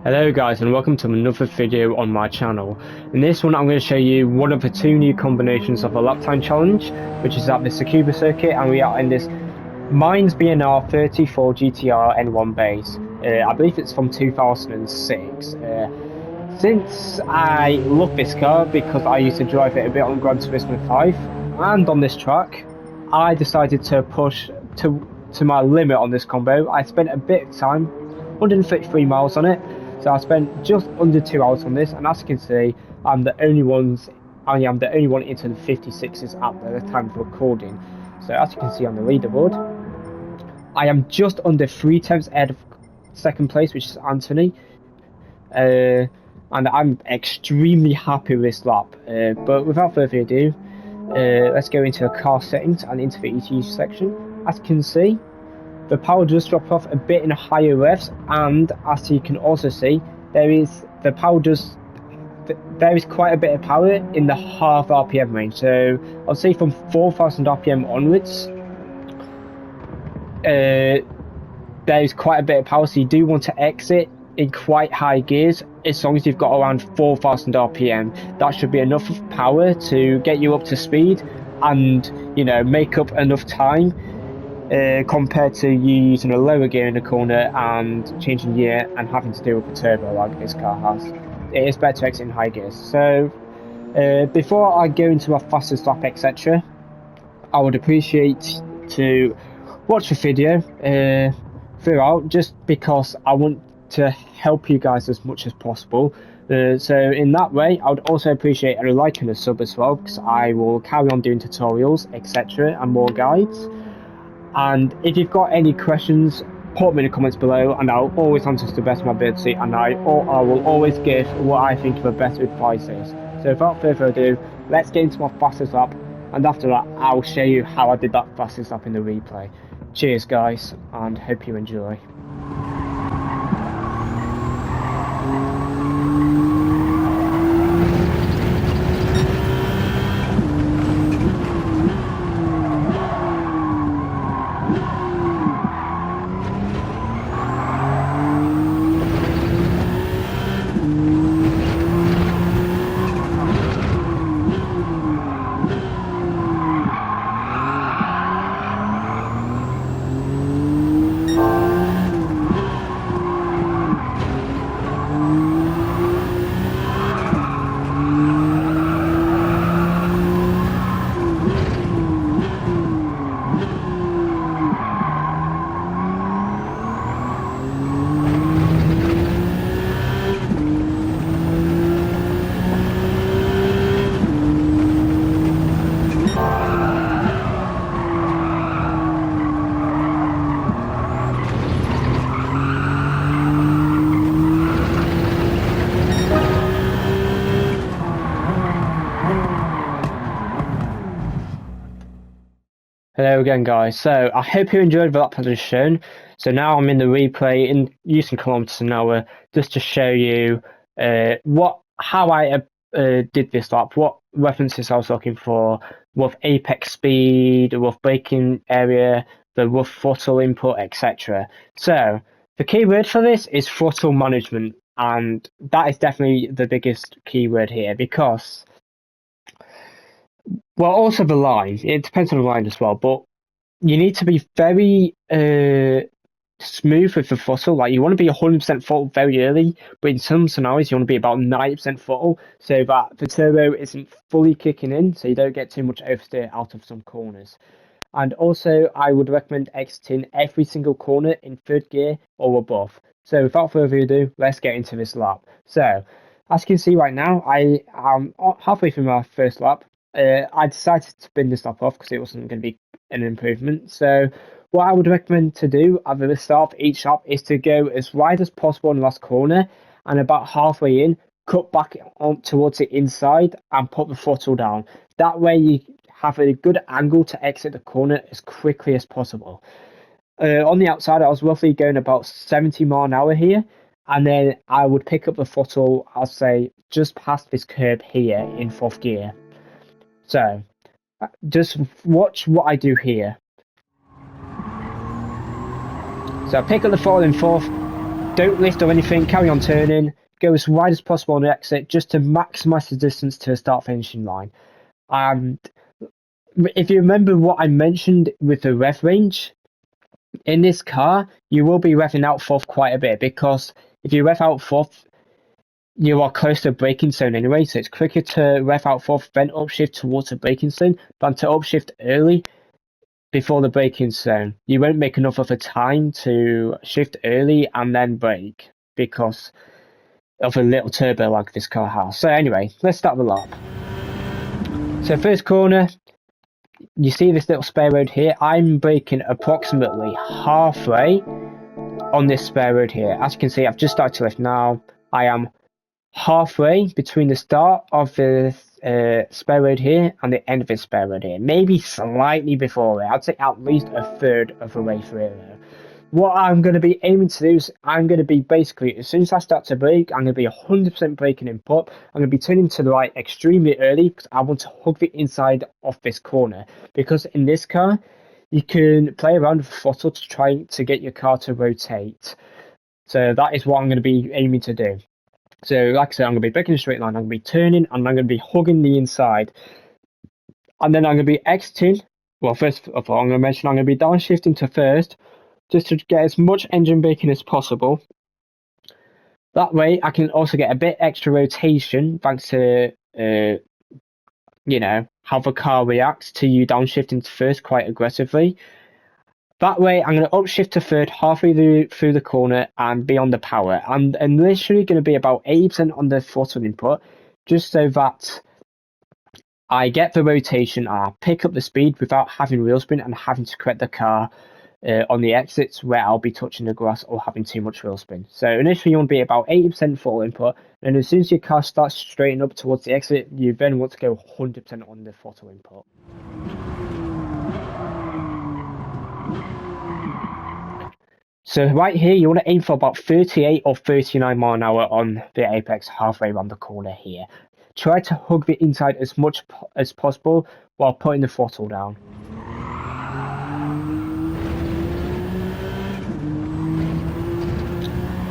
Hello guys, and welcome to another video on my channel. In this one I'm going to show you one of the two new combinations of a lap time challenge, which is at the Tsukuba circuit, and we are in this Mine's BNR34 GTR N1 base. I believe it's from 2006. Since I love this car because I used to drive it a bit on Gran Turismo 5 and on this track, I decided to push to my limit on this combo. I spent a bit of time, 133 miles on it. So I spent just under 2 hours on this, and as you can see, I am the only one into the 56s at the time of recording. So as you can see on the leaderboard, I am just under 3/10 ahead of second place, which is Anthony. And I'm extremely happy with this lap. But without further ado, let's go into the car settings and into the ECU section. As you can see, the power does drop off a bit in higher revs, and as you can also see, there is quite a bit of power in the half RPM range. So I'll say from 4,000 RPM onwards, there is quite a bit of power. So you do want to exit in quite high gears. As long as you've got around 4,000 RPM, that should be enough power to get you up to speed and, you know, make up enough time. Compared to you using a lower gear in the corner and changing gear and having to deal with the turbo like this car has. It is better to exit in high gears. So before I go into my fastest lap, etc., I would appreciate to watch the video throughout, just because I want to help you guys as much as possible. So in that way, I would also appreciate a like and a sub as well, because I will carry on doing tutorials, etc., and more guides. And if you've got any questions, put them in the comments below, and I'll always answer to the best of my ability, and I will always give what I think the best advice is. So without further ado, let's get into my fastest lap, and after that I'll show you how I did that fastest lap in the replay. Cheers guys, and hope you enjoy. Hello again guys, so I hope you enjoyed the lap I just shown. So now I'm in the replay in using kilometers an hour just to show you how I did this lap, what references I was looking for, rough apex speed, rough braking area, the rough throttle input, etc. So the keyword for this is throttle management, and that is definitely the biggest keyword here, because well, also the line. It depends on the line as well, but you need to be very smooth with the throttle. Like, you want to be 100% throttle very early, but in some scenarios you want to be about 90% throttle, so that the turbo isn't fully kicking in, so you don't get too much oversteer out of some corners. And also, I would recommend exiting every single corner in third gear or above. So without further ado, let's get into this lap. So, as you can see right now, I am halfway through my first lap. I decided to bin this lap off because it wasn't going to be an improvement. So what I would recommend to do at the start of each lap is to go as wide as possible in the last corner, and about halfway in, cut back on towards the inside and put the throttle down. That way you have a good angle to exit the corner as quickly as possible. On the outside, I was roughly going about 70 miles an hour here, and then I would pick up the throttle, I'll say, just past this curb here in fourth gear. So, just watch what I do here. So I pick up the throttle in fourth, Don't lift or anything, carry on turning, go as wide as possible on the exit just to maximise the distance to the start finishing line. And if you remember what I mentioned with the rev range, in this car, you will be revving out fourth quite a bit, because if you rev out fourth, you are close to the braking zone anyway, so it's quicker to rev out fourth, then upshift towards the braking zone, than to upshift early before the braking zone. You won't make enough of a time to shift early and then brake because of a little turbo lag this car has. So anyway, let's start the lap. So first corner, you see this little spare road here. I'm braking approximately halfway on this spare road here. As you can see, I've just started to lift now. I am halfway between the start of the spare road here and the end of the spare road here. Maybe slightly before it. I'd say at least a third of the way through it. What I'm going to be aiming to do is I'm going to be basically, as soon as I start to brake, I'm going to be 100% braking input. I'm going to be turning to the right extremely early because I want to hug the inside of this corner. Because in this car, you can play around with the throttle to try to get your car to rotate. So that is what I'm going to be aiming to do. So like I said, I'm going to be braking in a straight line, I'm going to be turning, and I'm going to be hugging the inside. And then I'm going to be exiting. Well, first of all, I'm going to be downshifting to first, just to get as much engine braking as possible. That way, I can also get a bit extra rotation, thanks to, how the car reacts to you downshifting to first quite aggressively. That way, I'm going to upshift to third halfway through the corner and be on the power. I'm literally going to be about 80% on the throttle input, just so that I get the rotation and I pick up the speed without having wheel spin and having to correct the car on the exits where I'll be touching the grass or having too much wheel spin. So initially you want to be about 80% throttle input, and as soon as your car starts straightening up towards the exit, you then want to go 100% on the throttle input. So right here, you want to aim for about 38 or 39 mile an hour on the apex halfway around the corner here. Try to hug the inside as much as possible while putting the throttle down.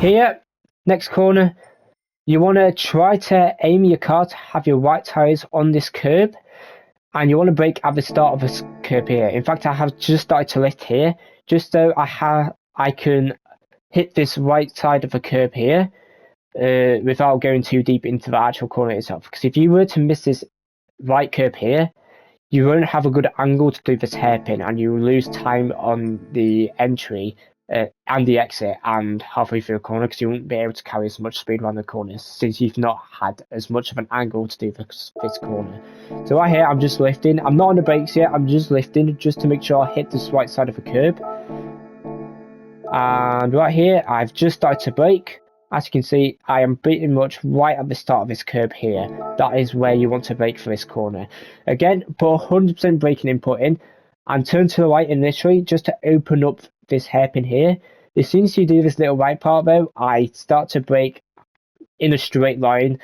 Here, next corner, you want to try to aim your car to have your right tyres on this curb, and you want to brake at the start of this curb here. In fact, I have just started to lift here, just so I can hit this right side of the curb here without going too deep into the actual corner itself. Because if you were to miss this right curb here, you won't have a good angle to do this hairpin, and you will lose time on the entry and the exit and halfway through the corner, because you won't be able to carry as much speed around the corners since you've not had as much of an angle to do this corner. So right here, I'm just lifting. I'm not on the brakes yet. I'm just lifting just to make sure I hit this right side of the curb. And right here, I've just started to brake. As you can see, I am pretty much right at the start of this curb here. That is where you want to brake for this corner. Again, put 100% braking input in and turn to the right initially just to open up this hairpin here. As soon as you do this little right part though, I start to brake in a straight line,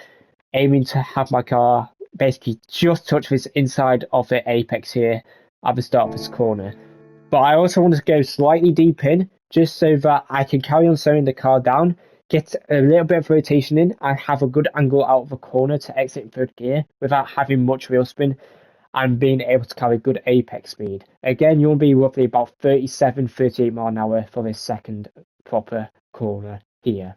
aiming to have my car basically just touch this inside of the apex here at the start of this corner. But I also want to go slightly deep in, just so that I can carry on slowing the car down, get a little bit of rotation in, and have a good angle out of the corner to exit third gear without having much wheel spin and being able to carry good apex speed. Again, you'll be roughly about 37, 38 mile an hour for this second proper corner here.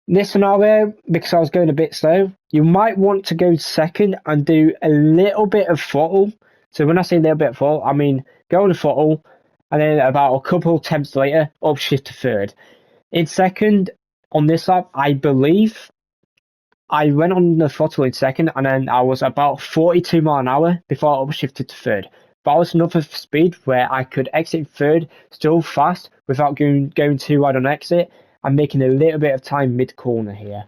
In this scenario, because I was going a bit slow, you might want to go second and do a little bit of throttle. So when I say a little bit of throttle, I mean go on the throttle and then about a couple attempts later, upshift to third. In second, on this lap, I believe I went on the throttle in second, and then I was about 42 mile an hour before I upshifted to third. That was enough of speed where I could exit third still fast without going too wide on exit and making a little bit of time mid-corner here.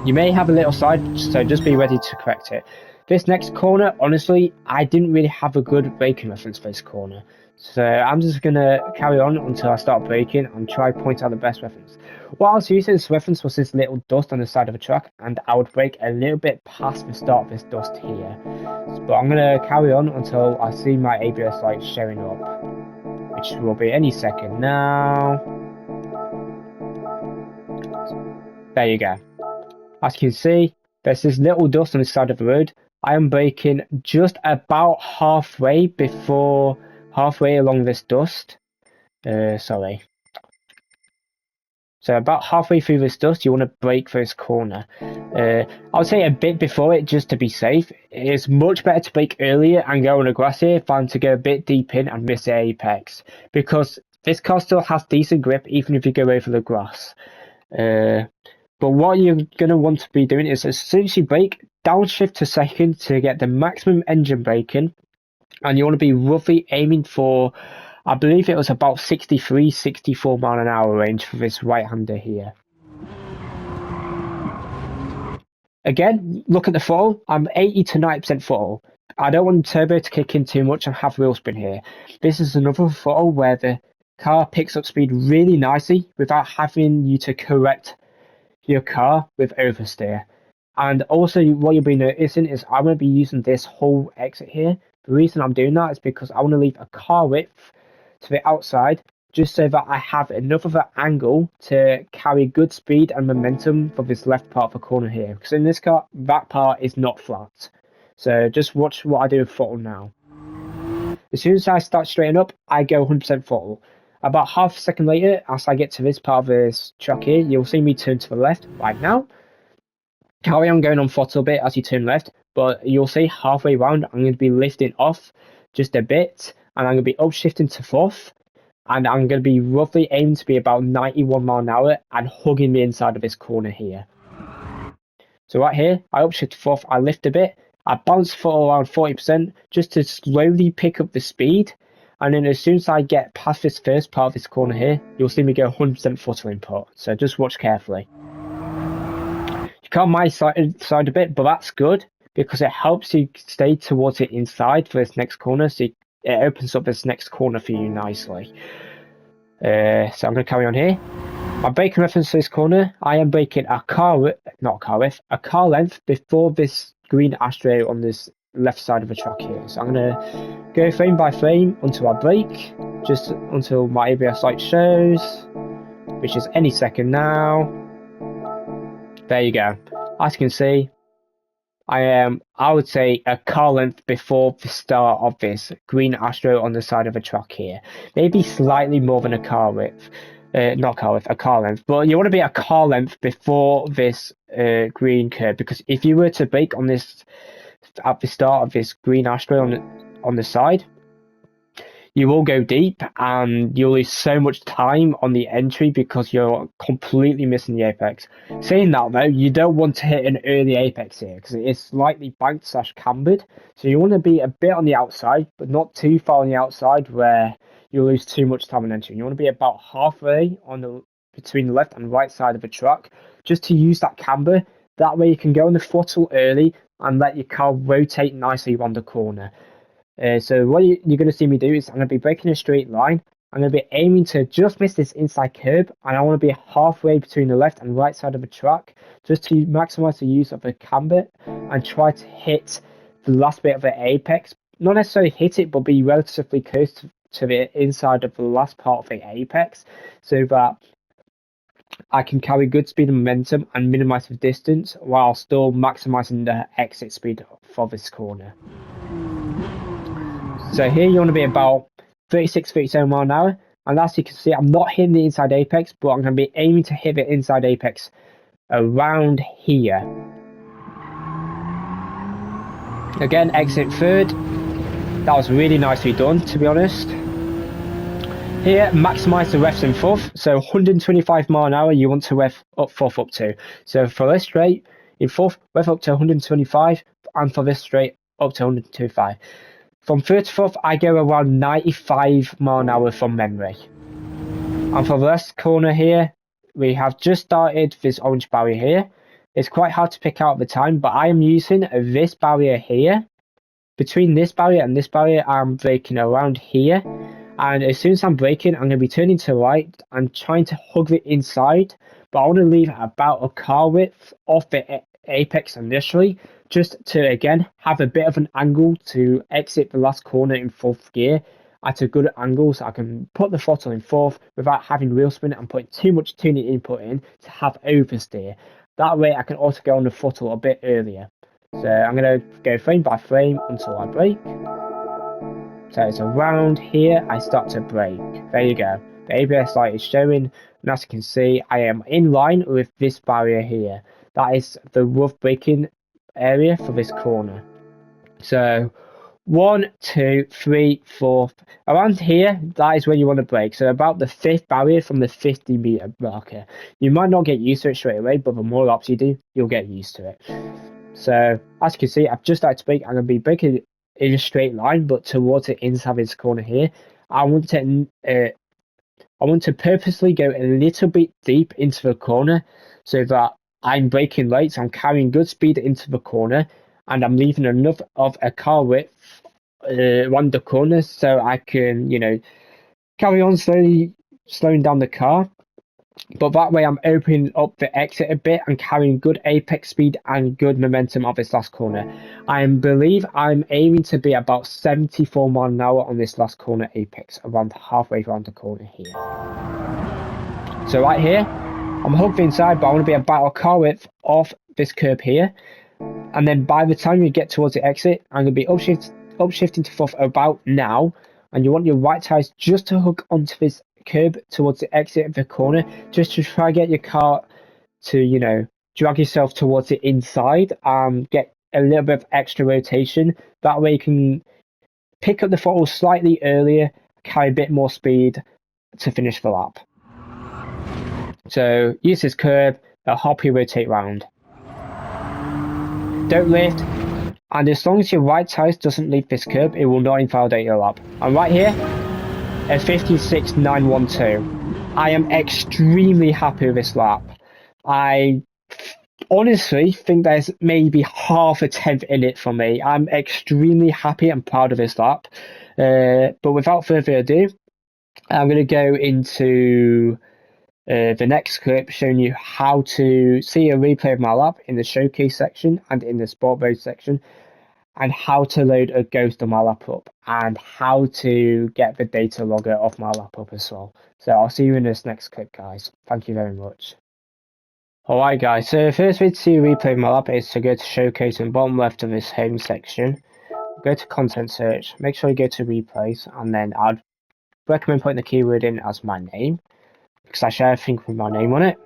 You may have a little slide, so just be ready to correct it. This next corner, honestly, I didn't really have a good braking reference for this corner. So I'm just going to carry on until I start braking and try to point out the best reference. What I was using as reference was this little dust on the side of a truck, and I would brake a little bit past the start of this dust here. But I'm going to carry on until I see my ABS light showing up, which will be any second now. There you go. As you can see, there's this little dust on the side of the road. I am braking just about halfway along this dust. Sorry. So about halfway through this dust, you want to brake for this corner. I would say a bit before it, just to be safe. It's much better to brake earlier and go on the grass here than to go a bit deep in and miss the apex, because this car still has decent grip even if you go over the grass. But what you're going to want to be doing is, as soon as you brake, downshift to second to get the maximum engine braking, and you want to be roughly aiming for, I believe it was about 63, 64 mile an hour range for this right-hander here. Again, look at the throttle. I'm 80 to 90% throttle. I don't want the turbo to kick in too much and have wheel spin here. This is another throttle where the car picks up speed really nicely without having you to correct your car with oversteer. And also what you'll be noticing is I'm going to be using this whole exit here. The reason I'm doing that is because I want to leave a car width to the outside, just so that I have enough of an angle to carry good speed and momentum for this left part of the corner here, because in this car that part is not flat. So just watch what I do with throttle now. As soon as I start straightening up, I go 100% throttle. About half a second later, as I get to this part of this track here, you'll see me turn to the left right now. Carry on going on throttle a bit as you turn left, but you'll see halfway round I'm going to be lifting off just a bit, and I'm going to be upshifting to fourth, and I'm going to be roughly aiming to be about 91 mile an hour and hugging the inside of this corner here. So right here, I upshift to fourth, I lift a bit, I bounce for around 40% just to slowly pick up the speed. And then as soon as I get past this first part of this corner here, you'll see me go 100% throttle input. So just watch carefully. You can't my side a bit, but that's good because it helps you stay towards the inside for this next corner. So it opens up this next corner for you nicely. So I'm going to carry on here. My braking reference to this corner, I am braking a car length before this green ashtray on this left side of the track here. So I'm going to go frame by frame until I brake, just until my ABS light shows, which is any second now. There you go. As you can see, I am, I would say, a car length before the start of this green astro on the side of the track here. Maybe slightly more than a car width. Not car width, a car length. But you want to be a car length before this green curve, because if you were to brake on this at the start of this green astro on the side, you will go deep and you'll lose so much time on the entry because you're completely missing the apex. Saying that though, you don't want to hit an early apex here because it is slightly banked / cambered. So you want to be a bit on the outside, but not too far on the outside where you'll lose too much time on entry. You want to be about halfway on between the left and right side of the track, just to use that camber. That way you can go on the throttle early and let your car rotate nicely around the corner. So what you're going to see me do is I'm going to be braking a straight line. I'm going to be aiming to just miss this inside curb, and I want to be halfway between the left and right side of the track, just to maximize the use of the camber and try to hit the last bit of the apex. Not necessarily hit it, but be relatively close to the inside of the last part of the apex, so that I can carry good speed and momentum and minimize the distance while still maximizing the exit speed for this corner. So here you want to be about 36, 37 mile an hour, and as you can see, I'm not hitting the inside apex, but I'm going to be aiming to hit the inside apex around here. Again, exit third. That was really nicely done, to be honest. Here, maximize the revs in fourth, so 125 mile an hour you want to rev up fourth up to. So for this straight, in fourth, rev up to 125, and for this straight, up to 125. From third to fourth, I go around 95 mile an hour from memory. And for the last corner here, we have just started this orange barrier here. It's quite hard to pick out at the time, but I am using this barrier here. Between this barrier and this barrier, I'm braking around here. And as soon as I'm braking, I'm going to be turning to the right and trying to hug the inside, but I want to leave about a car width off the apex initially, just to again have a bit of an angle to exit the last corner in fourth gear at a good angle, so I can put the throttle in fourth without having wheel spin and putting too much tuning input in to have oversteer. That way I can also go on the throttle a bit earlier. So I'm going to go frame by frame until I brake. So it's around here I start to brake. There you go. The ABS light is showing, and as you can see, I am in line with this barrier here. That is the rough braking area for this corner. So 1, 2, 3, 4, around here, that is where you want to brake. So about the 5th barrier from the 50-meter marker. You might not get used to it straight away, but the more laps you do, you'll get used to it. So as you can see, I've just started to brake. I'm going to be braking in a straight line, but towards the inside of this corner here. I want to purposely go a little bit deep into the corner so that I'm braking late, so I'm carrying good speed into the corner, and I'm leaving enough of a car width around the corner so I can, carry on slowing down the car. But that way I'm opening up the exit a bit and carrying good apex speed and good momentum of this last corner. I believe I'm aiming to be about 74 miles an hour on this last corner apex, around halfway around the corner here. So right here, I'm hugged inside, but I want to be about a car width off this curb here. And then by the time you get towards the exit, I'm going to be upshifting to fourth about now. And you want your right tyres just to hook onto this curb towards the exit of the corner, just to try get your car to, drag yourself towards the inside and get a little bit of extra rotation. That way you can pick up the throttle slightly earlier, carry a bit more speed to finish the lap. So use this curb, it'll help you rotate round. Don't lift, and as long as your right tyre doesn't leave this curb, it will not invalidate your lap. And right here, a 56.912. I am extremely happy with this lap. I honestly think there's maybe half a tenth in it for me. I'm extremely happy and proud of this lap. But without further ado, I'm going to go into the next clip showing you how to see a replay of my lap in the showcase section and in the sport mode section, and how to load a ghost on my lap up, and how to get the data logger off my lap up as well. So I'll see you in this next clip, guys. Thank you very much. Alright guys, so the first way to see a replay of my lap is to go to showcase in the bottom left of this home section, go to content search, make sure you go to replays, and then I'd recommend putting the keyword in as my name, because I share everything with my name on it,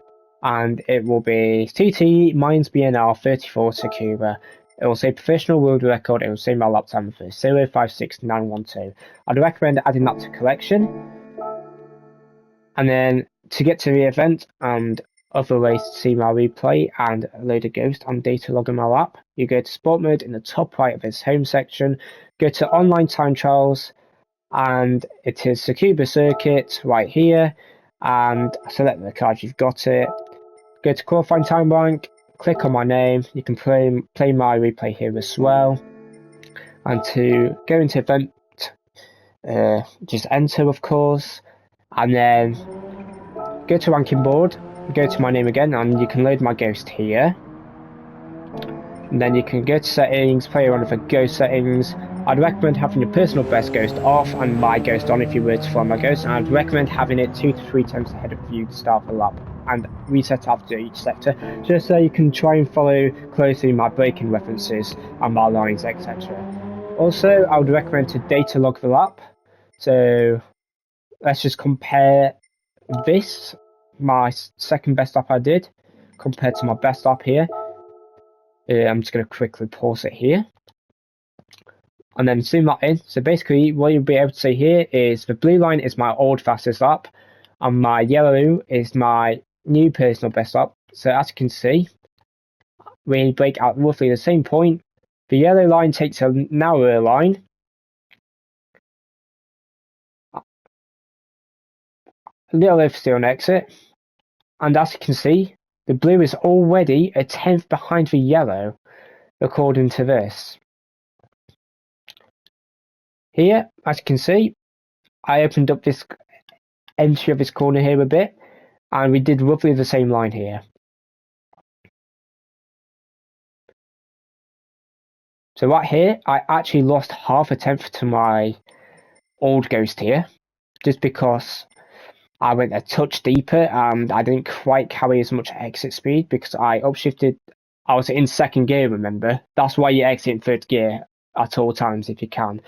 and it will be TT Mines BNR34 Tsukuba. It will say professional world record, it will say my lap time for 056912. I'd recommend adding that to collection. And then to get to the event and other ways to see my replay and load a ghost and data log on my lap, you go to sport mode in the top right of this home section, go to online time trials, and it is Tsukuba circuit right here, and select the card you've got it, go to qualifying time rank, click on my name, you can play my replay here as well, and to go into event, just enter of course, and then go to ranking board, go to my name again, and you can load my ghost here, and then you can go to settings, play around with the ghost settings. I'd recommend having your personal best ghost off and my ghost on if you were to follow my ghost, and I'd recommend having it 2 to 3 times ahead of you to start the lap and reset after each sector, just so you can try and follow closely my braking references and my lines, etc. Also, I would recommend to data log the lap. So let's just compare this, my second best lap I did, compared to my best lap here. I'm just going to quickly pause it here and then zoom that in. So basically what you'll be able to see here is the blue line is my old fastest lap and my yellow is my new personal best lap. So as you can see, we break at roughly the same point. The yellow line takes a narrower line, a little oversteer on exit, and as you can see, the blue is already a tenth behind the yellow according to this. Here, as you can see, I opened up this entry of this corner here a bit, and we did roughly the same line here. So right here, I actually lost half a tenth to my old ghost here, just because I went a touch deeper and I didn't quite carry as much exit speed because I upshifted. I was in second gear, remember? That's why you exit in third gear at all times if you can.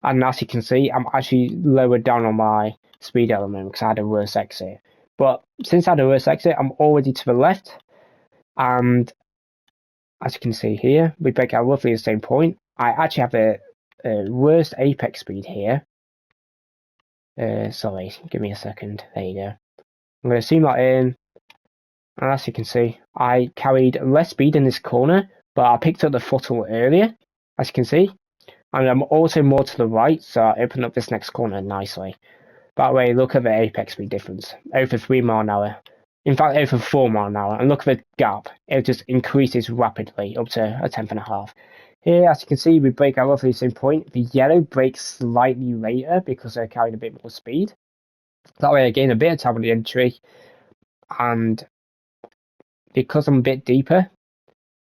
And as you can see, I'm actually lowered down on my speed element because I had a worse exit. But since I had a worse exit, I'm already to the left. And as you can see here, we break out roughly the same point. I actually have the worst apex speed here. Sorry, give me a second. There you go. I'm going to zoom that in. And as you can see, I carried less speed in this corner, but I picked up the throttle earlier, as you can see. And I'm also more to the right, so I opened up this next corner nicely. That way, look at the apex speed difference. Over 3 miles an hour. In fact, over 4 miles an hour. And look at the gap. It just increases rapidly, up to a tenth and a half. Here, as you can see, we break out roughly the same point. The yellow breaks slightly later because they're carrying a bit more speed. That way I gain a bit of time on the entry. And because I'm a bit deeper,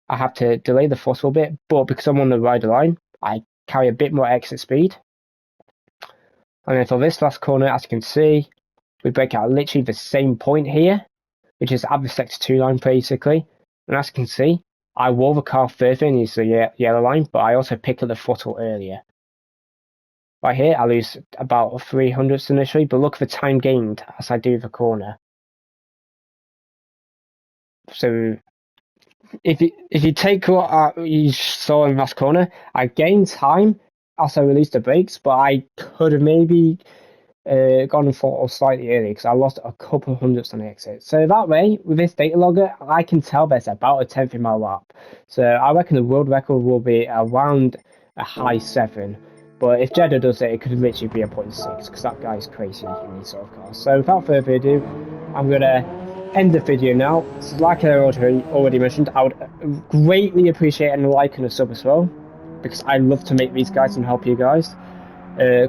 I have to delay the throttle a bit. But because I'm on the rider line, I carry a bit more exit speed. And then for this last corner, as you can see, we break out literally the same point here, which is at the sector 2 line basically. And as you can see, I wore the car further in the yellow line, but I also picked up the throttle earlier. Right here, I lose about 300ths initially, but look at the time gained as I do the corner. So if you take what you saw in the last corner, I gained time as I released the brakes, but I could have maybe gone and throttle slightly early because I lost a couple of hundredths on the exit. So that way, with this data logger, I can tell there's about a tenth in my lap. So I reckon the world record will be around a high 7. But if Jeddah does it, it could literally be a 0.6 because that guy's crazy in these sort of cars. So without further ado, I'm going to end the video now. So like I already mentioned, I would greatly appreciate a like and a sub as well, because I love to make these guys and help you guys.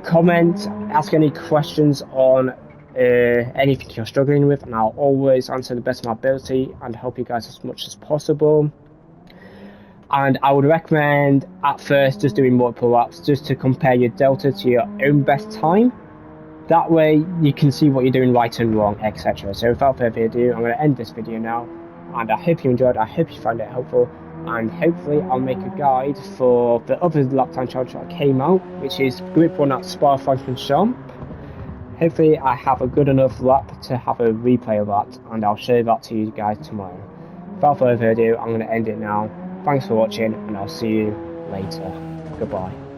Comment, ask any questions on anything you're struggling with, and I'll always answer the best of my ability and help you guys as much as possible. And I would recommend at first just doing multiple laps just to compare your delta to your own best time. That way you can see what you're doing right and wrong, etc. So without further ado, I'm going to end this video now, and I hope you enjoyed, I hope you found it helpful, and hopefully I'll make a guide for the other lap time challenge that came out, which is Group 1 at Spa-Francorchamps. Hopefully I have a good enough lap to have a replay of that, and I'll show that to you guys tomorrow. Without further ado, I'm going to end it now. Thanks for watching, and I'll see you later. Goodbye.